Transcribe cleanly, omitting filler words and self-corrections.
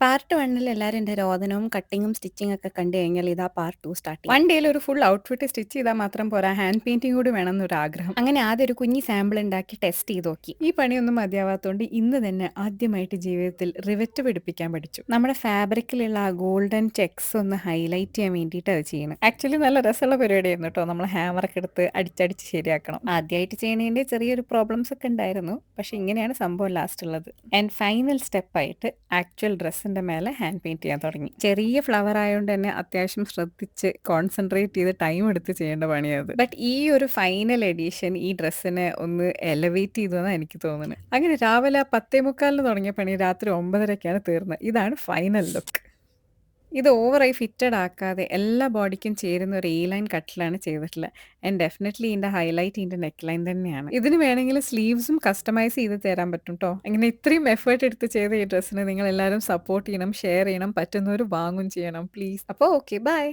Part 1 എല്ലാരും എന്റെ രോദനവും, കട്ടിങ്ങും, stitching ഒക്കെ കണ്ട് കഴിഞ്ഞാൽ ഇതാ പാർട്ട് 2 സ്റ്റാർട്ട്. വൺ ഡേയിൽ ഒരു ഫുൾ ഔട്ട്ഫിറ്റ് സ്റ്റിച്ച് ചെയ്താൽ മാത്രം പോരാ, ഹാൻഡ് പെയിന്റിംഗ് കൂടി വേണമെന്നൊരു ആഗ്രഹം. അങ്ങനെ ആദ്യം ഒരു കുഞ്ഞി സാമ്പിൾ ഉണ്ടാക്കി ടെസ്റ്റ് ചെയ്ത് നോക്കി. ഈ പണിയൊന്നും മതിയാവാത്തോണ്ട് ഇന്ന് തന്നെ ആദ്യമായിട്ട് ജീവിതത്തിൽ റിവറ്റ് പിടിപ്പിക്കാൻ പഠിച്ചു. നമ്മുടെ ഫാബ്രിക്കിലുള്ള ആ ഗോൾഡൻ ചെക്സ് ഒന്ന് ഹൈലൈറ്റ് ചെയ്യാൻ വേണ്ടിയിട്ട് അത് ചെയ്യണം. ആക്ച്വലി നല്ല രസമുള്ള പരിപാടിയായിരുന്നു കേട്ടോ. നമ്മൾ ഹാമറൊക്കെ എടുത്ത് അടിച്ചടിച്ച് ശരിയാക്കണം. ആദ്യമായിട്ട് ചെയ്യണതിന്റെ ചെറിയൊരു പ്രോബ്ലംസ് ഒക്കെ ഉണ്ടായിരുന്നു. പക്ഷെ ഇങ്ങനെയാണ് സംഭവം ലാസ്റ്റ് ഉള്ളത്. ആൻഡ് ഫൈനൽ സ്റ്റെപ്പായിട്ട് ആക്ച്വൽ ഡ്രസ്സിന്റെ മേലെ ഹാൻഡ് പെയിന്റ് ചെയ്യാൻ തുടങ്ങി. ചെറിയ ഫ്ലവർ ആയതുകൊണ്ട് തന്നെ അത്യാവശ്യം ശ്രദ്ധിച്ച് കോൺസെൻട്രേറ്റ് ചെയ്ത് ടൈം എടുത്ത് ചെയ്യേണ്ട പണിയത്. ബട്ട് ഈ ഒരു ഫൈനൽ എഡിഷൻ ഈ ഡ്രസ്സിനെ ഒന്ന് എലവേറ്റ് ചെയ്തു എന്നാണ് എനിക്ക് തോന്നുന്നത്. അങ്ങനെ രാവിലെ 10:45 തുടങ്ങിയ പണി രാത്രി 9:30ക്കാണ് തീർന്നത്. ഇതാണ് ഫൈനൽ ലുക്ക്. ഇത് ഓവറായി ഫിറ്റഡ് ആക്കാതെ എല്ലാ ബോഡിക്കും ചേരുന്ന ഒരു എ ലൈൻ കട്ടിലാണ് ചെയ്തിട്ടുള്ളത്. ആൻഡ് ഡെഫിനറ്റ്ലി ഇതിന്റെ ഹൈലൈറ്റ് ഇതിന്റെ നെക്ക് ലൈൻ തന്നെയാണ്. ഇതിന് വേണമെങ്കിൽ സ്ലീവ്സും കസ്റ്റമൈസ് ചെയ്ത് തരാൻ പറ്റും ട്ടോ. അങ്ങനെ ഇത്രയും എഫേർട്ട് എടുത്ത് ചെയ്ത ഈ ഡ്രസ്സിന് നിങ്ങൾ എല്ലാവരും സപ്പോർട്ട് ചെയ്യണം, ഷെയർ ചെയ്യണം, പറ്റുന്നവർ വാങ്ങും ചെയ്യണം പ്ലീസ്. അപ്പോൾ ഓക്കെ ബൈ.